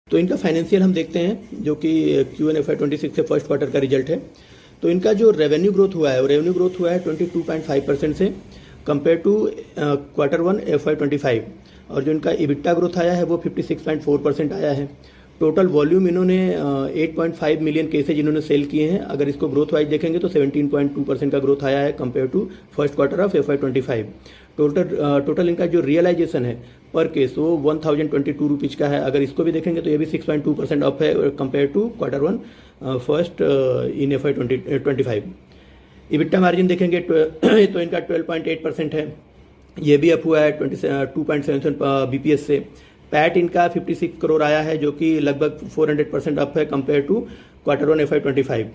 तो इनका फाइनेंशियल हम देखते हैं जो कि Q1 FY26 से फर्स्ट क्वार्टर का रिजल्ट है। तो इनका जो रेवेन्यू ग्रोथ हुआ है वो रेवेन्यू ग्रोथ हुआ है 22.5% से कंपेयर टू Q1 FY25, और जो इनका EBITDA ग्रोथ आया है वो 56.4% आया है। टोटल वॉल्यूम इन्होंने 8.5 मिलियन केसेज इन्होंने सेल किए हैं। अगर इसको ग्रोथ वाइज देखेंगे तो 17.2% का ग्रोथ आया है compare to first quarter of FY25। Total इनका जो रियलाइजेशन है पर केस वो 1022 रुपीज़ का है। अगर इसको भी देखेंगे तो ये भी 6.2% अप है compare to Q1 first in FY25। EBITDA margin देखेंगे तो इनका 12.8% है, ये भी अप हुआ है 2.77 BPS से। पैट इनका 56 करोड़ आया है जो कि लगभग 400% अप है कंपेयर टू Q1 FY25।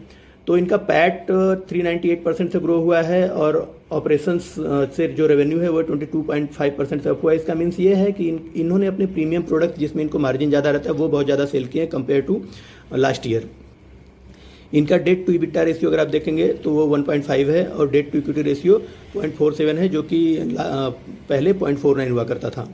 तो इनका पैट 398% से ग्रो हुआ है और ऑपरेशंस से जो रेवेन्यू है वो 22.5% से अप हुआ है। इसका मीन्स ये है कि इन्होंने अपने प्रीमियम प्रोडक्ट जिसमें इनको मार्जिन ज़्यादा रहता है वो बहुत ज़्यादा सेल किए हैं कंपेयर टू लास्ट ईयर। इनका डेट टू EBITDA रेशियो अगर आप देखेंगे तो वो 1.5 है और डेट टू इक्विटी रेशियो 0.47 है जो कि पहले 0.49 हुआ करता था।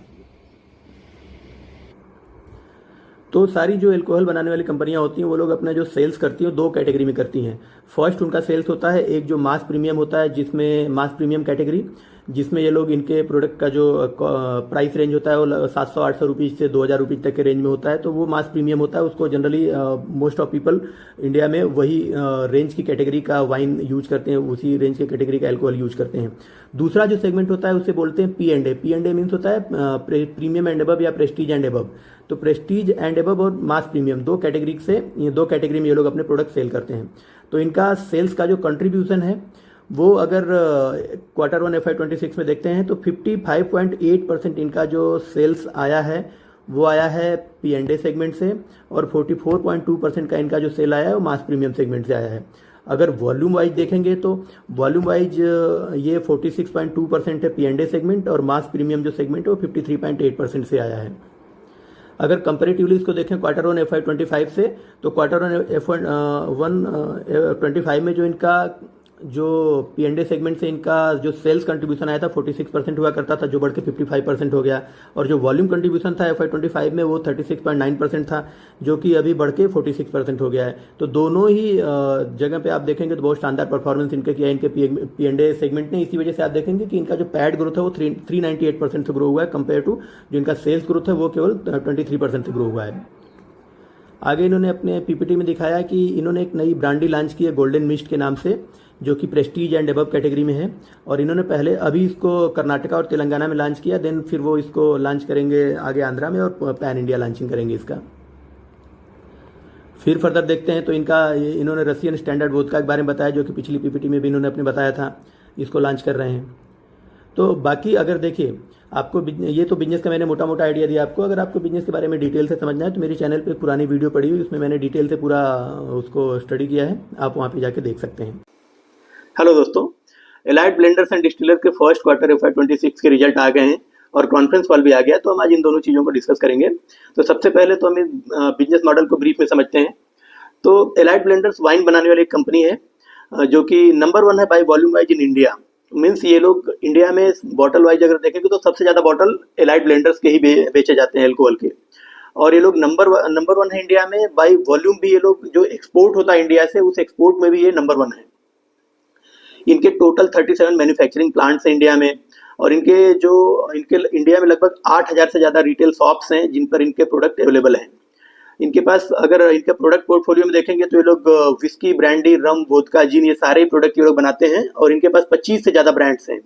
तो सारी जो एल्कोहल बनाने वाली कंपनियां होती हैं वो लोग अपना जो सेल्स करती हैं दो कैटेगरी में करती हैं। फर्स्ट उनका सेल्स होता है एक जो मास प्रीमियम होता है, जिसमें मास प्रीमियम कैटेगरी, जिसमें ये लोग इनके प्रोडक्ट का जो प्राइस रेंज होता है वो 700-800 रुपीज़ से 2000 रुपीज़ तक के रेंज में होता है। तो वो मास प्रीमियम होता है, उसको generally most of people India में वही रेंज की कैटेगरी का वाइन यूज करते हैं, उसी रेंज की कैटेगरी का एल्कोहल यूज करते हैं। दूसरा जो सेगमेंट होता है उसे बोलते हैं P&A। P&A मीन्स होता है प्रीमियम एंड अबव या प्रेस्टीज एंड अबव। तो प्रेस्टीज एंड अबव और मास प्रीमियम दो कैटेगरी में ये लोग अपने प्रोडक्ट सेल करते हैं। तो इनका सेल्स का जो कंट्रीब्यूशन है वो अगर Q1 FY26 में देखते हैं तो 55.8% इनका जो सेल्स आया है वो आया है P&A सेगमेंट से, और 44.2% का इनका जो सेल आया है वो मास प्रीमियम सेगमेंट से आया है। अगर वॉल्यूम वाइज देखेंगे तो वॉल्यूम वाइज ये 46.2% है P&A सेगमेंट, और मास प्रीमियम जो सेगमेंट है वो 53.8% से आया है। अगर कंपेरेटिवली इसको देखें Q1 FY25 से तो Q1 FY25 में जो इनका जो P&A सेगमेंट से इनका जो सेल्स कंट्रीब्यूशन आया था 46% हुआ करता था, जो बढ़ के 55% हो गया, और जो वॉल्यूम कंट्रीब्यूशन था FY25 में वो 36.9% था, जो कि अभी बढ़ के 46% हो गया है। तो दोनों ही जगह पे आप देखेंगे तो बहुत शानदार परफॉर्मेंस इनके किया है इनके P&A सेगमेंट ने। इसी वजह से आप देखेंगे कि इनका जो पैड ग्रोथ है वो 398% से ग्रो हुआ है कंपेयर टू जो इनका सेल्स ग्रोथ है वो केवल 23% से ग्रो हुआ है। आगे इन्होंने अपने PPT में दिखाया कि इन्होंने एक नई ब्रांडी लॉन्च की है गोल्डन मिस्ट के नाम से, जो कि प्रेस्टीज एंड अबव कैटेगरी में है। और इन्होंने पहले अभी इसको कर्नाटका और तेलंगाना में लॉन्च किया, देन फिर वो इसको लॉन्च करेंगे आगे आंध्रा में और पैन इंडिया लॉन्चिंग करेंगे इसका। फिर फर्दर देखते हैं तो इन्होंने रशियन स्टैंडर्ड वोदका के बारे में बताया, जो कि पिछली PPT में भी इन्होंने अपने बताया था, इसको लॉन्च कर रहे हैं। तो बाकी अगर देखिए आपको ये तो बिजनेस का मैंने मोटा मोटा आइडिया दिया आपको। अगर आपको बिजनेस के बारे में डिटेल से समझना है तो मेरे चैनल पे पुरानी वीडियो पड़ी हुई, उसमें मैंने डिटेल से पूरा उसको स्टडी किया है, आप वहाँ पे जाके देख सकते हैं। हेलो दोस्तों, एलाइड ब्लेंडर्स एंड डिस्टिलर के फर्स्ट क्वार्टर FY26 के रिजल्ट आ गए हैं और कॉन्फ्रेंस कॉल भी आ गया, तो हम आज इन दोनों चीज़ों को डिस्कस करेंगे। तो सबसे पहले तो हम बिजनेस मॉडल को ब्रीफ में समझते हैं। तो एलाइड ब्लेंडर्स वाइन बनाने वाली एक कंपनी है जो कि नंबर 1 है by volume wise in India. Means ये लोग इंडिया में बॉटल वाइज अगर देखेंगे तो सबसे ज़्यादा बॉटल एलाइड ब्लेंडर्स के ही बेचे जाते हैं एल्कोहल के, और ये लोग नंबर 1 है इंडिया में। बाय वॉल्यूम भी ये लोग जो एक्सपोर्ट होता है इंडिया से, उस एक्सपोर्ट में भी ये नंबर 1 है। इनके टोटल 37 मैन्युफैक्चरिंग प्लांट्स हैं इंडिया में, और इनके इंडिया में लगभग 8000 से ज़्यादा रिटेल शॉप्स हैं जिन पर इनके प्रोडक्ट अवेलेबल हैं। इनके पास अगर इनके प्रोडक्ट पोर्टफोलियो में देखेंगे तो ये लोग विस्की, ब्रांडी, रम, वोदका, जिन, ये सारे प्रोडक्ट ये लोग बनाते हैं, और इनके पास 25 से ज़्यादा ब्रांड्स हैं।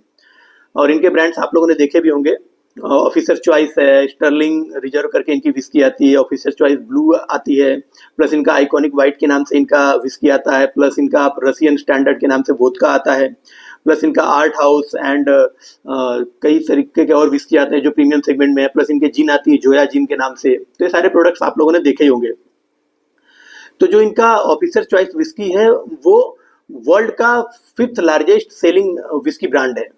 और इनके ब्रांड्स आप लोगों ने देखे भी होंगे, ऑफिसर चॉइस है, स्टर्लिंग रिजर्व करके इनकी विस्की आती है, ऑफिसर चॉइस ब्लू आती है, प्लस इनका आइकॉनिक वाइट के नाम से इनका विस्की आता है, प्लस इनका रशियन स्टैंडर्ड के नाम से वोदका आता है, प्लस इनका आर्ट हाउस एंड कई तरीके के और विस्की आते हैं जो प्रीमियम सेगमेंट में है, प्लस इनके जिन आती है जोया जिन के नाम से। तो ये सारे प्रोडक्ट्स आप लोगों ने देखे ही होंगे। तो जो इनका ऑफिसर चॉइस विस्की है वो वर्ल्ड का 5th largest selling whisky brand है,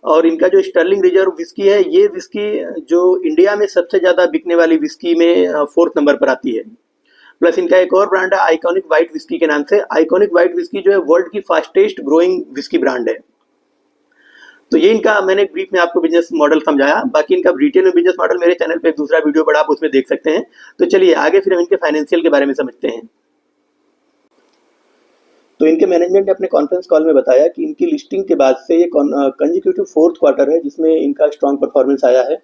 और इनका जो स्टर्लिंग रिजर्व विस्की है, ये विस्की जो इंडिया में सबसे ज्यादा बिकने वाली विस्की में 4th नंबर पर आती है। प्लस इनका एक और ब्रांड है आइकॉनिक वाइट विस्की के नाम से। आइकॉनिक वाइट विस्की जो है वर्ल्ड की फास्टेस्ट ग्रोइंग विस्की ब्रांड है। तो ये इनका मैंने ब्रीफ में आपको बिजनेस मॉडल समझाया। बाकी इनका रिटेल में बिजनेस मॉडल मेरे चैनल पे एक दूसरा वीडियो पड़ा, आप उसमें देख सकते हैं। तो चलिए आगे फिर हम इनके फाइनेंशियल के बारे में समझते हैं। तो इनके मैनेजमेंट ने अपने कॉन्फ्रेंस कॉल में बताया कि इनकी लिस्टिंग के बाद से ये कंजिक्यूटिव 4th क्वार्टर है जिसमें इनका स्ट्रॉन्ग परफॉर्मेंस आया है।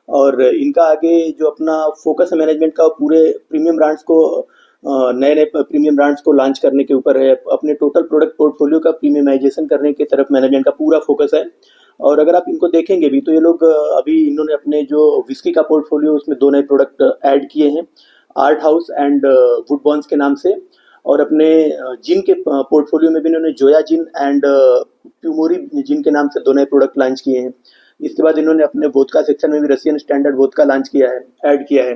और इनका आगे जो अपना फोकस है मैनेजमेंट का, पूरे प्रीमियम ब्रांड्स को नए नए प्रीमियम ब्रांड्स को लॉन्च करने के ऊपर है। अपने टोटल प्रोडक्ट पोर्टफोलियो का प्रीमियमाइजेशन करने की तरफ मैनेजमेंट का पूरा फोकस है। और अगर आप इनको देखेंगे भी तो ये लोग अभी इन्होंने अपने जो विस्की का पोर्टफोलियो उसमें 2 नए प्रोडक्ट ऐड किए हैं, Art House and Wood Bons के नाम से। और अपने जिन के पोर्टफोलियो में भी इन्होंने जोया जिन एंड प्यूमोरी जिन के नाम से 2 नए प्रोडक्ट लॉन्च किए हैं। इसके बाद इन्होंने अपने वोदका सेक्शन में भी रशियन स्टैंडर्ड वोदका लॉन्च किया है, ऐड किया है।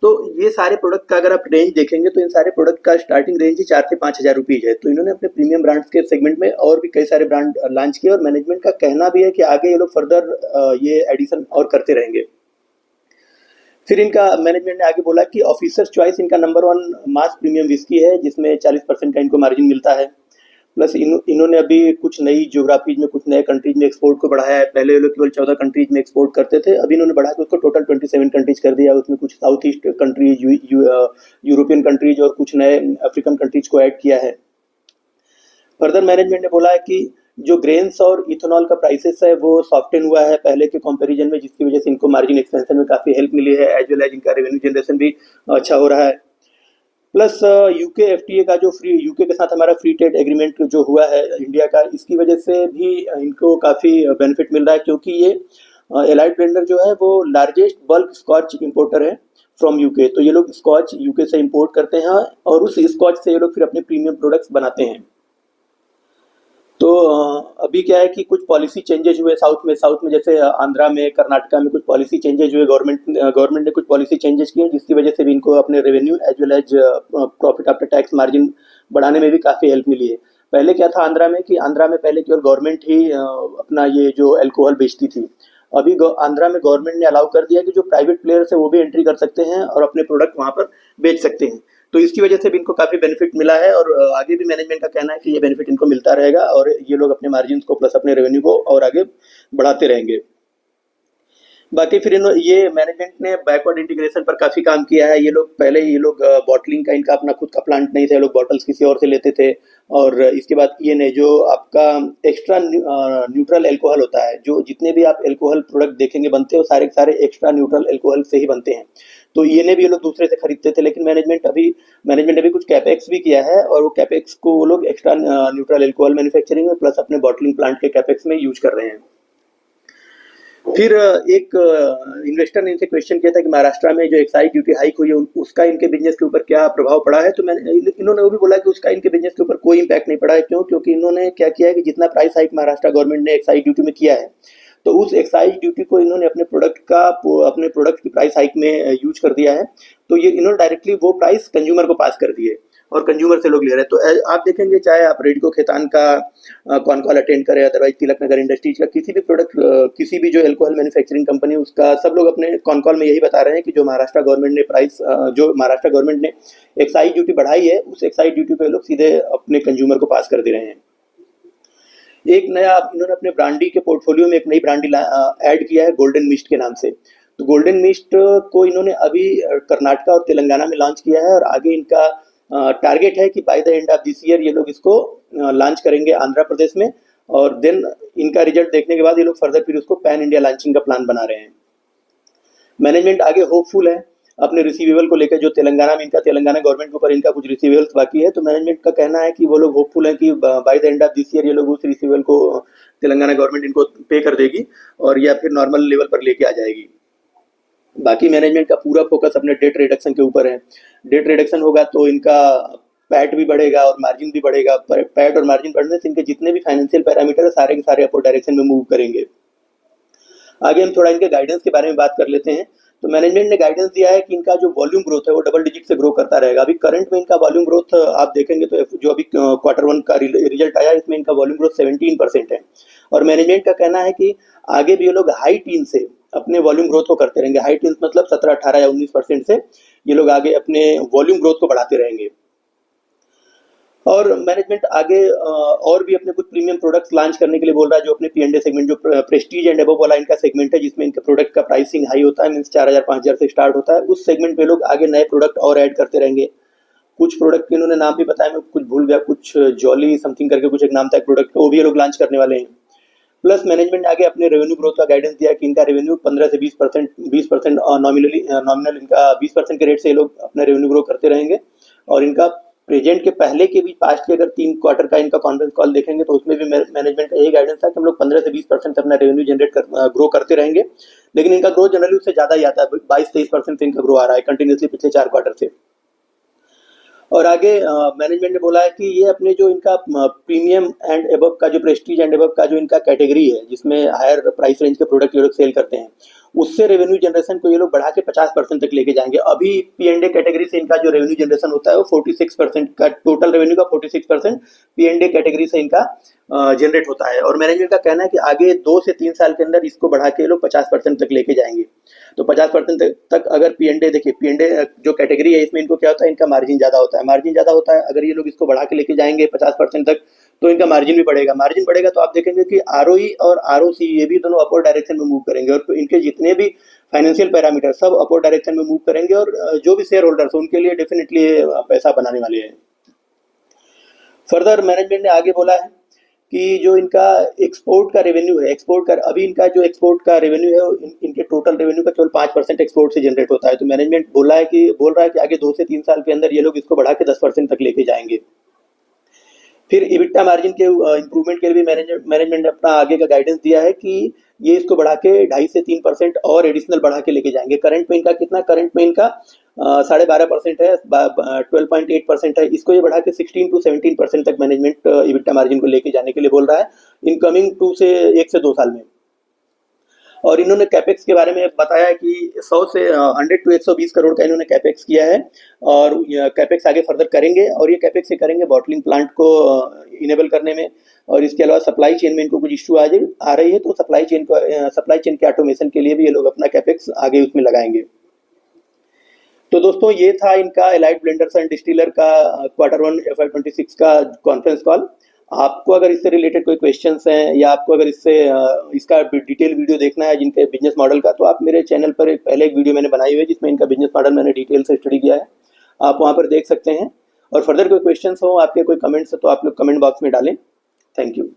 तो ये सारे प्रोडक्ट का अगर आप रेंज देखेंगे तो इन सारे प्रोडक्ट का स्टार्टिंग रेंज ही 4 से 5 हज़ार रुपीज है। तो इन्होंने अपने प्रीमियम ब्रांड्स के सेगमेंट में और भी कई सारे ब्रांड लॉन्च किए और मैनेजमेंट का कहना भी है कि आगे ये लोग फर्दर ये एडिशन और करते रहेंगे। फिर इनका मैनेजमेंट ने आगे बोला कि ऑफिसर्स चॉइस इनका नंबर 1 मास प्रीमियम विस्की है जिसमें 40% का इनको मार्जिन मिलता है। प्लस इन्होंने अभी कुछ नई ज्योग्राफीज में, कुछ नए कंट्रीज में एक्सपोर्ट को बढ़ाया है। पहले ये लोग केवल 14 कंट्रीज में एक्सपोर्ट करते थे, अभी इन्होंने बढ़ा के उसको टोटल 27 कंट्रीज कर दिया। उसमें कुछ south east countries, European countries और कुछ नए अफ्रीकन कंट्रीज को ऐड किया है। फर्दर मैनेजमेंट ने बोला है कि जो ग्रेन्स और इथेनॉल का प्राइसेस है वो सॉफ्टन हुआ है पहले के कंपैरिजन में, जिसकी वजह से इनको मार्जिन एक्सपेंशन में काफ़ी हेल्प मिली है, एज वेल एज इनका रेवेन्यू जनरेशन भी अच्छा हो रहा है। प्लस यूके एफटीए का जो यूके के साथ हमारा फ्री ट्रेड एग्रीमेंट जो हुआ है इंडिया का, इसकी वजह से भी इनको काफ़ी बेनिफिट मिल रहा है, क्योंकि ये एलाइट ब्लेंडर जो है वो लार्जेस्ट बल्क स्कॉच इंपोर्टर है फ्रॉम यूके। तो ये लोग स्कॉच यूके से इंपोर्ट करते हैं और उस स्कॉच से ये लोग फिर अपने प्रीमियम प्रोडक्ट्स बनाते हैं। तो अभी क्या है कि कुछ पॉलिसी चेंजेस हुए साउथ में जैसे आंध्रा में, कर्नाटका में कुछ पॉलिसी चेंजेस हुए। गवर्नमेंट ने कुछ पॉलिसी चेंजेस किए जिसकी वजह से भी इनको अपने revenue as well as profit after tax margin बढ़ाने में भी काफ़ी हेल्प मिली है। पहले क्या था आंध्रा में कि आंध्रा में पहले केवल गवर्नमेंट ही अपना ये जो अल्कोहल बेचती थी। अभी आंध्रा में गवर्नमेंट ने अलाउ कर दिया कि जो प्राइवेट प्लेयर्स है वो भी एंट्री कर सकते हैं और अपने प्रोडक्ट वहाँ पर बेच सकते हैं। तो इसकी वजह से भी इनको काफ़ी बेनिफिट मिला है और आगे भी मैनेजमेंट का कहना है कि ये बेनिफिट इनको मिलता रहेगा और ये लोग अपने मार्जिन को प्लस अपने रेवेन्यू को और आगे बढ़ाते रहेंगे। बाकी फिर ये मैनेजमेंट ने बैकवर्ड इंटीग्रेशन पर काफ़ी काम किया है। ये लोग बॉटलिंग का इनका अपना खुद का प्लांट नहीं था, ये लोग बॉटल्स किसी और से लेते थे। और इसके बाद ये जो आपका एक्स्ट्रा न्यूट्रल एल्कोहल होता है, जो जितने भी आप एल्कोहल प्रोडक्ट देखेंगे बनते हैं वो सारे के सारे एक्स्ट्रा न्यूट्रल एल्कोहल से ही बनते हैं। तो ये भी ये लोग दूसरे से खरीदते थे, लेकिन मैनेजमेंट अभी कुछ कैपेक्स भी किया है और वो कैपेक्स को वो लोग एक्स्ट्रा न्यूट्रल एल्कोहल मैन्युफैक्चरिंग में प्लस अपने बॉटलिंग प्लांट के कैपेक्स में यूज कर रहे हैं। फिर एक इन्वेस्टर ने इनसे क्वेश्चन किया था कि महाराष्ट्र में जो एक्साइज ड्यूटी हाइक हुई है उसका इनके बिजनेस के ऊपर क्या प्रभाव पड़ा है। तो इन्होंने वो भी बोला कि उसका इनके बिजनेस के ऊपर कोई इम्पैक्ट नहीं पड़ा है। क्यों? क्योंकि इन्होंने क्या किया है कि जितना प्राइस हाइक महाराष्ट्र गवर्नमेंट ने एक्साइज ड्यूटी में किया है, तो उस एक्साइज ड्यूटी को इन्होंने अपने प्रोडक्ट की प्राइस हाइक में यूज कर दिया है। तो ये इन्होंने डायरेक्टली वो प्राइस कंज्यूमर को पास कर दिए और कंज्यूमर से लोग ले रहे हैं। तो आप देखेंगे चाहे आप रेडिको खेतान का कॉन कॉल अटेंड करें, अदरवाइज तिलक नगर इंडस्ट्रीज का किसी भी प्रोडक्ट, किसी भी जो एल्कोहल मैन्युफैक्चरिंग कंपनी, उसका सब लोग अपने कॉन कॉल में यही बता रहे हैं कि जो महाराष्ट्र गवर्नमेंट ने एक्साइज ड्यूटी बढ़ाई है, उस एक्साइज ड्यूटी पे लोग सीधे अपने कंज्यूमर को पास कर दे रहे हैं। एक नया इन्होंने अपने ब्रांडी के पोर्टफोलियो में एक नई ब्रांडी ऐड किया है गोल्डन मिस्ट के नाम से। तो गोल्डन मिस्ट को इन्होंने अभी कर्नाटका और तेलंगाना में लॉन्च किया है और आगे इनका टारगेट है कि by the end of this year ये लोग इसको लॉन्च करेंगे आंध्र प्रदेश में। और देन इनका रिजल्ट देखने के बाद ये लोग फर्दर फिर उसको पैन इंडिया लॉन्चिंग का प्लान बना रहे हैं। मैनेजमेंट आगे होपफुल है अपने रिसीवेबल को लेकर, जो तेलंगाना गवर्नमेंट के ऊपर इनका कुछ रिसीवेबल्स बाकी है। तो मैनेजमेंट का कहना है कि वो लोग होपफुल है कि by the end of this year ये लोग उस रिसीवेबल को तेलंगाना गवर्नमेंट इनको पे कर देगी और या फिर नॉर्मल लेवल पर लेके आ जाएगी। बाकी मैनेजमेंट का पूरा फोकस अपने डेट रिडक्शन के ऊपर है। डेट रिडक्शन होगा तो इनका पैट भी बढ़ेगा और मार्जिन भी बढ़ेगा। पैट और मार्जिन बढ़ने से इनके जितने भी फाइनेंशियल पैरामीटर है सारे के सारे अपवर्ड डायरेक्शन में मूव करेंगे। आगे हम थोड़ा इनके गाइडेंस के बारे में बात कर लेते हैं। तो मैनेजमेंट ने गाइडेंस दिया है कि इनका जो वॉल्यूम ग्रोथ है वो डबल डिजिट से ग्रो करता रहेगा। अभी करंट में इनका वॉल्यूम ग्रोथ आप देखेंगे तो जो अभी Q1 का रिजल्ट आया, इसमें इनका वॉल्यूम ग्रोथ 17% है। और मैनेजमेंट का कहना है कि आगे भी ये लोग हाई टीन से अपने वॉल्यूम ग्रोथ को करते रहेंगे। हाई टीन मतलब 17, 18 या 19% से ये लोग आगे अपने वॉल्यूम ग्रोथ को बढ़ाते रहेंगे। और मैनेजमेंट आगे और भी अपने कुछ प्रीमियम प्रोडक्ट्स लॉन्च करने के लिए बोल रहा है, जो अपने P&A सेगमेंट, जो प्रेस्टीज एंड अबव वाला इनका सेगमेंट है, जिसमें इनके प्रोडक्ट का प्राइसिंग हाई होता है, मीन्स 4000 5000 से स्टार्ट होता है। उस सेगमेंट में लोग आगे नए प्रोडक्ट और ऐड करते रहेंगे। कुछ प्रोडक्ट के इन्होंने नाम भी बताया, मैं कुछ भूल गया, कुछ जॉली समथिंग करके कुछ एक नाम था प्रोडक्ट का, वो भी ये लोग लॉन्च करने वाले हैं। प्लस मैनेजमेंट ने आगे अपने रेवेन्यू ग्रोथ का गाइडेंस दिया कि इनका रेवेन्यू 15 से 20% नॉमिनल इनका 20% के रेट से ये लोग अपना रेवेन्यू ग्रो करते रहेंगे। और इनका प्रेजेंट के पहले के भी पास्ट के अगर 3 क्वार्टर का इनका कॉन्फ्रेंस कॉल देखेंगे तो उसमें भी मैनेजमेंट का यही गाइडेंस था कि हम लोग 15 से 20% अपना रेवेन्यू जनरेट ग्रो करते रहेंगे। लेकिन इनका ग्रोथ जनरली उससे ज़्यादा ही आता है, 22-23% से इनका ग्रो आ रहा है कंटिन्यूसली पिछले 4 क्वार्टर से। और आगे मैनेजमेंट ने बोला है कि ये अपने जो इनका प्रीमियम एंड एबव का, जो प्रेस्टीज एंड एबव का जो इनका कैटेगरी है, जिसमें हायर प्राइस रेंज के प्रोडक्ट ये लोग सेल करते हैं, उससे रेवेन्यू जनरेशन को ये लोग बढ़ा के 50% तक लेके जाएंगे। अभी P&A कैटेगरी से इनका जो रेवेन्यू जनरेशन होता है वो 46% का, टोटल रेवेन्यू का 46% P&A कैटेगरी से इनका जनरेट होता है। और मैनेजमेंट का कहना है कि आगे 2 से 3 साल के अंदर इसको बढ़ा के ये लोग 50% तक लेके जाएंगे। तो 50% तक अगर P&A देखिए, P&A जो कैटेगरी है इसमें इनको क्या होता है, इनका मार्जिन ज़्यादा होता है। मार्जिन ज़्यादा होता है, अगर ये लोग इसको बढ़ा के लेके जाएंगे 50% तक तो इनका मार्जिन भी बढ़ेगा। मार्जिन बढ़ेगा तो आप देखेंगे कि ROE और ROC ये भी दोनों अपवर्ड डायरेक्शन में मूव करेंगे, और इनके जितने भी फाइनेंशियल पैरामीटर सब अपवर्ड डायरेक्शन में मूव करेंगे। और जो भी शेयर होल्डर्स उनके लिए डेफिनेटली पैसा बनाने वाले हैं। फर्दर मैनेजमेंट ने आगे बोला है कि जो इनका एक्सपोर्ट का रेवेन्यू है, अभी इनका जो एक्सपोर्ट का रेवेन्यू है, इनके टोटल रेवेन्यू का केवल 5% एक्सपोर्ट से जनरेट होता है। तो मैनेजमेंट बोल रहा है कि आगे 2 से 3 साल के अंदर ये लोग इसको बढ़ा के 10% तक लेके जाएंगे। फिर इबिटा मार्जिन के इंप्रूवमेंट के लिए भी मैनेजमेंट ने अपना आगे का गाइडेंस दिया है कि ये इसको बढ़ा के 2.5 से 3% और एडिशनल बढ़ा के लेके जाएंगे। करंट में इनका कितना, करंट में इनका 12.5% है, 12.8% है, इसको ये बढ़ा के 16 to 17% तक मैनेजमेंट इबिटा मार्जिन को लेके जाने के लिए बोल रहा है इनकमिंग 1 से 2 साल में। और इन्होंने कैपेक्स के बारे में बताया कि 100 से 100 to 120 करोड़ का इन्होंने कैपेक्स किया है, और कैपेक्स आगे फर्दर करेंगे। और ये कैपेक्स ये करेंगे बॉटलिंग प्लांट को इनेबल करने में, और इसके अलावा सप्लाई चेन में इनको कुछ इश्यू आ रही है, तो सप्लाई चेन के ऑटोमेशन के लिए भी ये लोग अपना कैपेक्स आगे उसमें लगाएंगे। तो दोस्तों ये था इनका एलाइट ब्लेंडर्स एंड डिस्टिलर का Q1 FY26 का कॉन्फ्रेंस कॉल। आपको अगर इससे रिलेटेड कोई क्वेश्चंस हैं, या आपको अगर इसका डिटेल वीडियो देखना है जिनके बिजनेस मॉडल का, तो आप मेरे चैनल पर पहले एक वीडियो मैंने बनाई हुई है जिसमें इनका बिजनेस मॉडल मैंने डिटेल से स्टडी किया है, आप वहाँ पर देख सकते हैं। और फर्दर कोई क्वेश्चंस हो, आपके कोई कमेंट्स हो, तो आप लोग कमेंट बॉक्स में डालें। Thank you.